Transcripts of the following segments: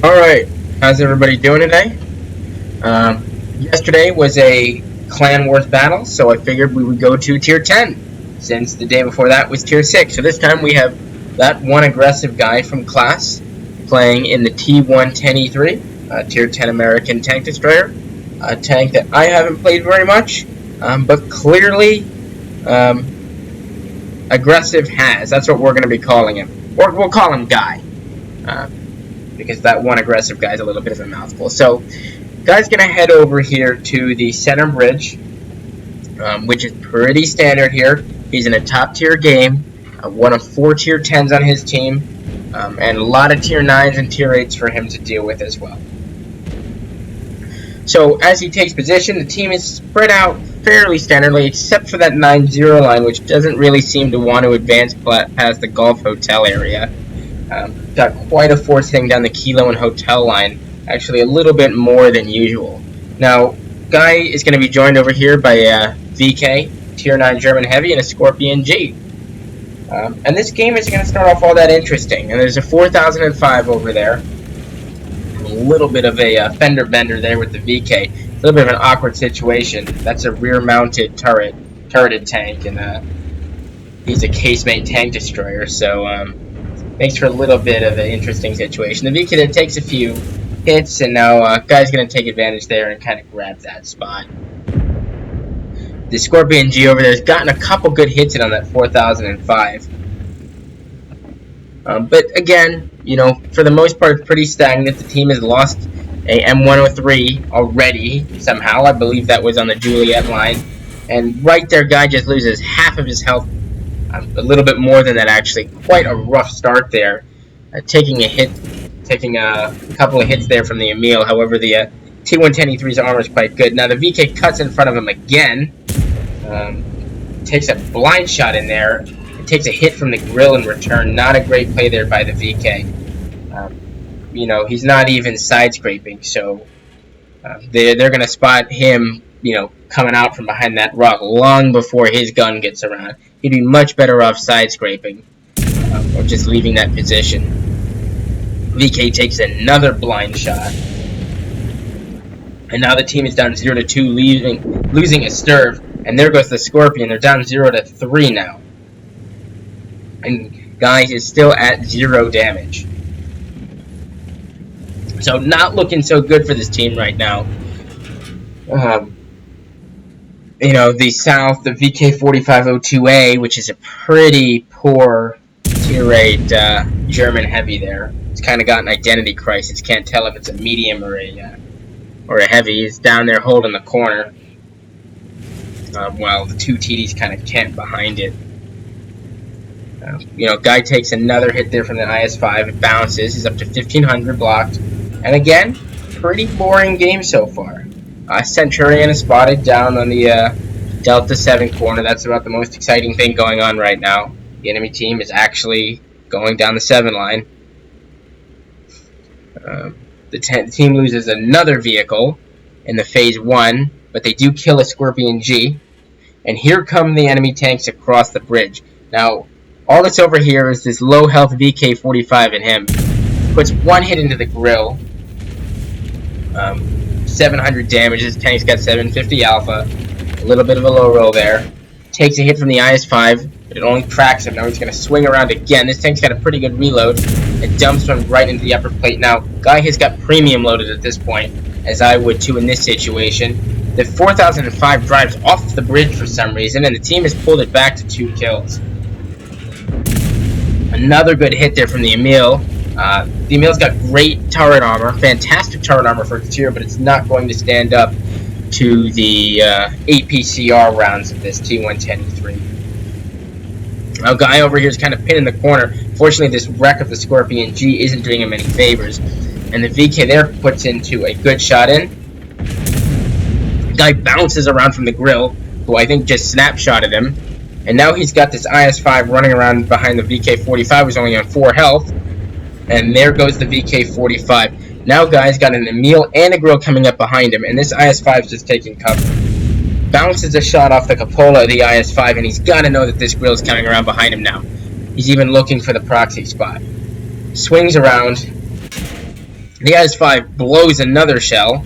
Alright, how's everybody doing today? Yesterday was a clan wars battle, so I figured we would go to tier 10, since the day before that was tier 6. So this time we have that one aggressive guy from class playing in the T110E3, tier 10 American tank destroyer, a tank that I haven't played very much, but clearly aggressive has. That's what we're going to be calling him. Or we'll call him Guy. Because that one aggressive guy is a little bit of a mouthful. So, Guy's going to head over here to the center bridge, which is pretty standard here. He's in a top tier game, one of 4 tier 10s on his team, and a lot of tier 9s and tier 8s for him to deal with as well. So, as he takes position, the team is spread out fairly standardly, except for that 9-0 line, which doesn't really seem to want to advance past the Gulf Hotel area. Got quite a force hitting down the Kilo and Hotel line, actually a little bit more than usual. Now, Guy is going to be joined over here by VK, Tier 9 German Heavy, and a Scorpion G. And this game isn't going to start off all that interesting. And there's a 4005 over there. A little bit of a fender bender there with the VK. A little bit of an awkward situation. That's a rear-mounted turreted tank, and he's a casemate tank destroyer, so makes for a little bit of an interesting situation. The VK then takes a few hits, and now Guy's going to take advantage there and kind of grab that spot. The Scorpion G over there has gotten a couple good hits in on that 4005. But again, you know, for the most part, it's pretty stagnant. The team has lost a M103 already, somehow. I believe that was on the Juliet line. And right there, Guy just loses half of his health. A little bit more than that, actually. Quite a rough start there. Taking a couple of hits there from the Emil. However, the T110E3's armor is quite good. Now, the VK cuts in front of him again. Takes a blind shot in there. It takes a hit from the grill in return. Not a great play there by the VK. You know, he's not even side scraping, so they're going to spot him, you know, coming out from behind that rock long before his gun gets around. He'd be much better off side scraping or just leaving that position. VK takes another blind shot. And now the team is down 0-2, losing a Sturv. And there goes the Scorpion. They're down 0-3 now. And Guy is still at 0 damage. So not looking so good for this team right now. You know, the South, the VK4502A, which is a pretty poor tier 8 German heavy there. It's kind of got an identity crisis. Can't tell if it's a medium or a heavy. It's down there holding the corner. While the 2 TDs kind of camp behind it. You know, Guy takes another hit there from the IS-5. It bounces. He's up to 1500 blocked. And again, pretty boring game so far. Centurion is spotted down on the Delta 7 corner. That's about the most exciting thing going on right now. The enemy team is actually going down the 7 line. The team loses another vehicle in the Phase 1, but they do kill a Scorpion G. And here come the enemy tanks across the bridge. Now, all that's over here is this low health VK45 in him. Puts one hit into the grill. 700 damage. This tank's got 750 alpha. A little bit of a low roll there. Takes a hit from the IS-5, but it only tracks him. Now he's going to swing around again. This tank's got a pretty good reload. It dumps one right into the upper plate. Now, Guy has got premium loaded at this point, as I would too in this situation. The 4005 drives off the bridge for some reason, and the team has pulled it back to 2 kills. Another good hit there from the Emil. The Emil's got great turret armor, fantastic turret armor for its tier, but it's not going to stand up to the APCR rounds of this T110E3. Now, Guy over here is kind of pinned in the corner. Fortunately, this wreck of the Scorpion G isn't doing him any favors. And the VK there puts into a good shot in. Guy bounces around from the grill, who I think just snapshotted him. And now he's got this IS-5 running around behind the VK45, who's only on 4 health. And there goes the VK45. Now Guy's got an Emil and a grill coming up behind him, and this IS-5 is just taking cover. Bounces a shot off the cupola of the IS-5, and he's got to know that this grill is coming around behind him now. He's even looking for the proxy spot. Swings around, The IS-5 blows another shell,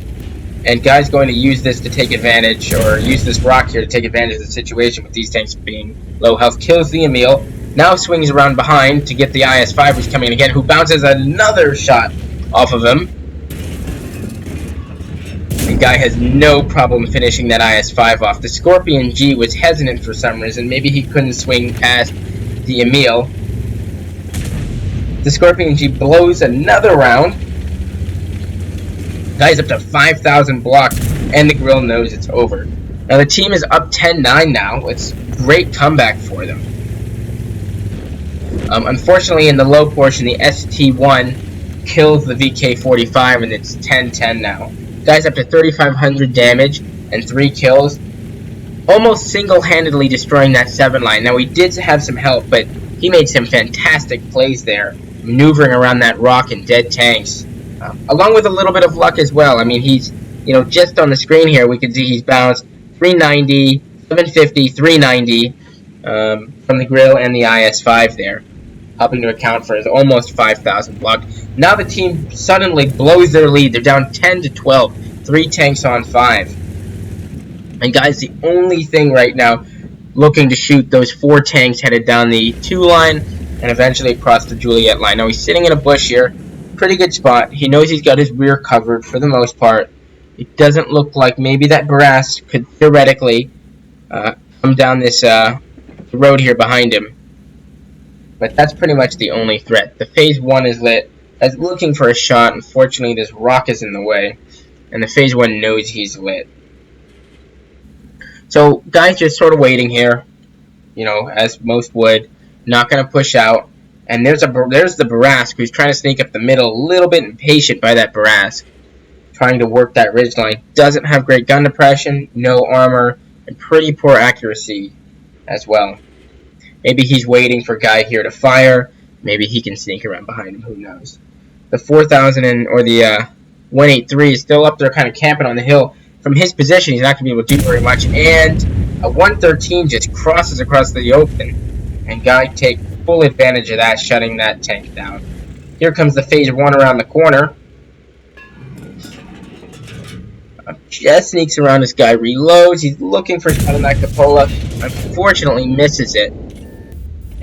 and Guy's going to use this to take advantage, or use this rock here to take advantage of the situation with these tanks being low health. Kills the Emil, now swings around behind to get the IS-5 who's coming in again, who bounces another shot off of him. And Guy has no problem finishing that IS-5 off. The Scorpion G was hesitant for some reason. Maybe he couldn't swing past the Emil. The Scorpion G blows another round. Guy's up to 5,000 block, and the Grill knows it's over. Now the team is up 10-9 now. It's a great comeback for them. Unfortunately, in the low portion, the ST1 kills the VK45, and it's 10-10 now. Guy's up to 3,500 damage and 3 kills, almost single-handedly destroying that 7 line. Now, he did have some help, but he made some fantastic plays there, maneuvering around that rock and dead tanks, along with a little bit of luck as well. I mean, he's, just on the screen here, we can see he's bounced 390, 750, 390 from the Grill and the IS-5 there, helping to account for his almost 5,000 block. Now the team suddenly blows their lead. They're down 10-12, 3 tanks on 5. And Guy's the only thing right now looking to shoot those 4 tanks headed down the 2 line and eventually across the Juliet line. Now he's sitting in a bush here. Pretty good spot. He knows he's got his rear covered for the most part. It doesn't look like maybe that Barras could theoretically come down this road here behind him. But that's pretty much the only threat. The Phase 1 is lit, as looking for a shot. Unfortunately, this rock is in the way, and the Phase 1 knows he's lit. So, Guy's just sort of waiting here, as most would. Not going to push out. And there's the Barras, who's trying to sneak up the middle, a little bit impatient by that Barras, trying to work that ridgeline. Doesn't have great gun depression, no armor, and pretty poor accuracy as well. Maybe he's waiting for Guy here to fire. Maybe he can sneak around behind him. Who knows? The 4000 or the 183 is still up there kind of camping on the hill. From his position, he's not going to be able to do very much. And a 113 just crosses across the open. And Guy takes full advantage of that, shutting that tank down. Here comes the Phase 1 around the corner. Just sneaks around this guy, reloads. He's looking for a shot on that cupola. Unfortunately, misses it.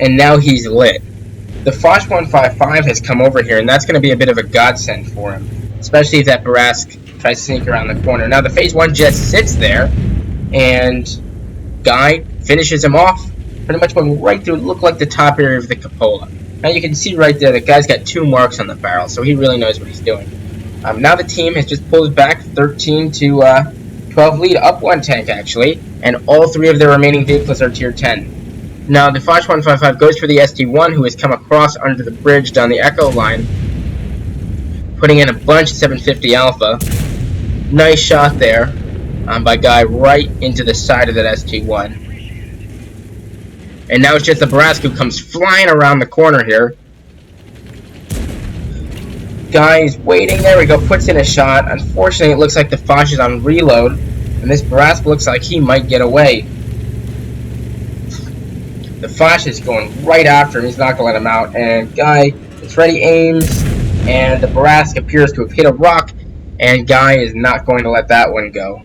And now he's lit. The Foch 155 has come over here, and that's going to be a bit of a godsend for him, especially if that Barras tries to sneak around the corner. Now the Phase 1 just sits there, and Guy finishes him off, pretty much going right through, look like the top area of the cupola. Now you can see right there, the guy's got 2 marks on the barrel, so he really knows what he's doing. Now the team has just pulled back 13-12 lead, up 1 tank actually, and all 3 of their remaining vehicles are tier 10. Now the Foch 155 goes for the ST1, who has come across under the bridge down the Echo line, putting in a bunch of 750 Alpha. Nice shot there by Guy right into the side of that ST1. And now it's just the Barras who comes flying around the corner here. Guy's waiting. There we go. Puts in a shot. Unfortunately, it looks like the Foch is on reload. And this Barras looks like he might get away. The Foch is going right after him. He's not going to let him out. And Guy is ready, aims. And the Barras appears to have hit a rock. And Guy is not going to let that one go.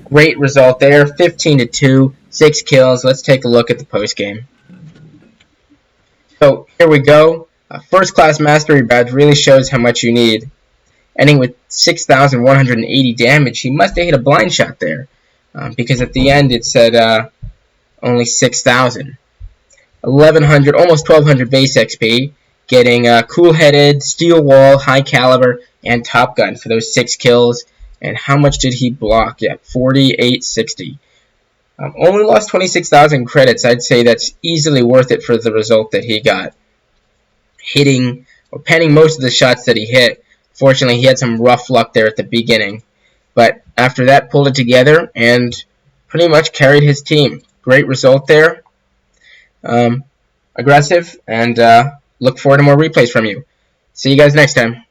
Great result there. 15-2. 6 kills. Let's take a look at the postgame. So, here we go. First class mastery badge really shows how much you need. Ending with 6,180 damage. He must have hit a blind shot there. Because at the end it said only 6,000. 1,100, almost 1,200 base XP. Getting cool-headed, steel wall, high caliber, and Top Gun for those 6 kills. And how much did he block? Yeah, 4860. Only lost 26,000 credits. I'd say that's easily worth it for the result that he got. Hitting or penning most of the shots that he hit. Fortunately, he had some rough luck there at the beginning. But after that, pulled it together and pretty much carried his team. Great result there. Aggressive, and look forward to more replays from you. See you guys next time.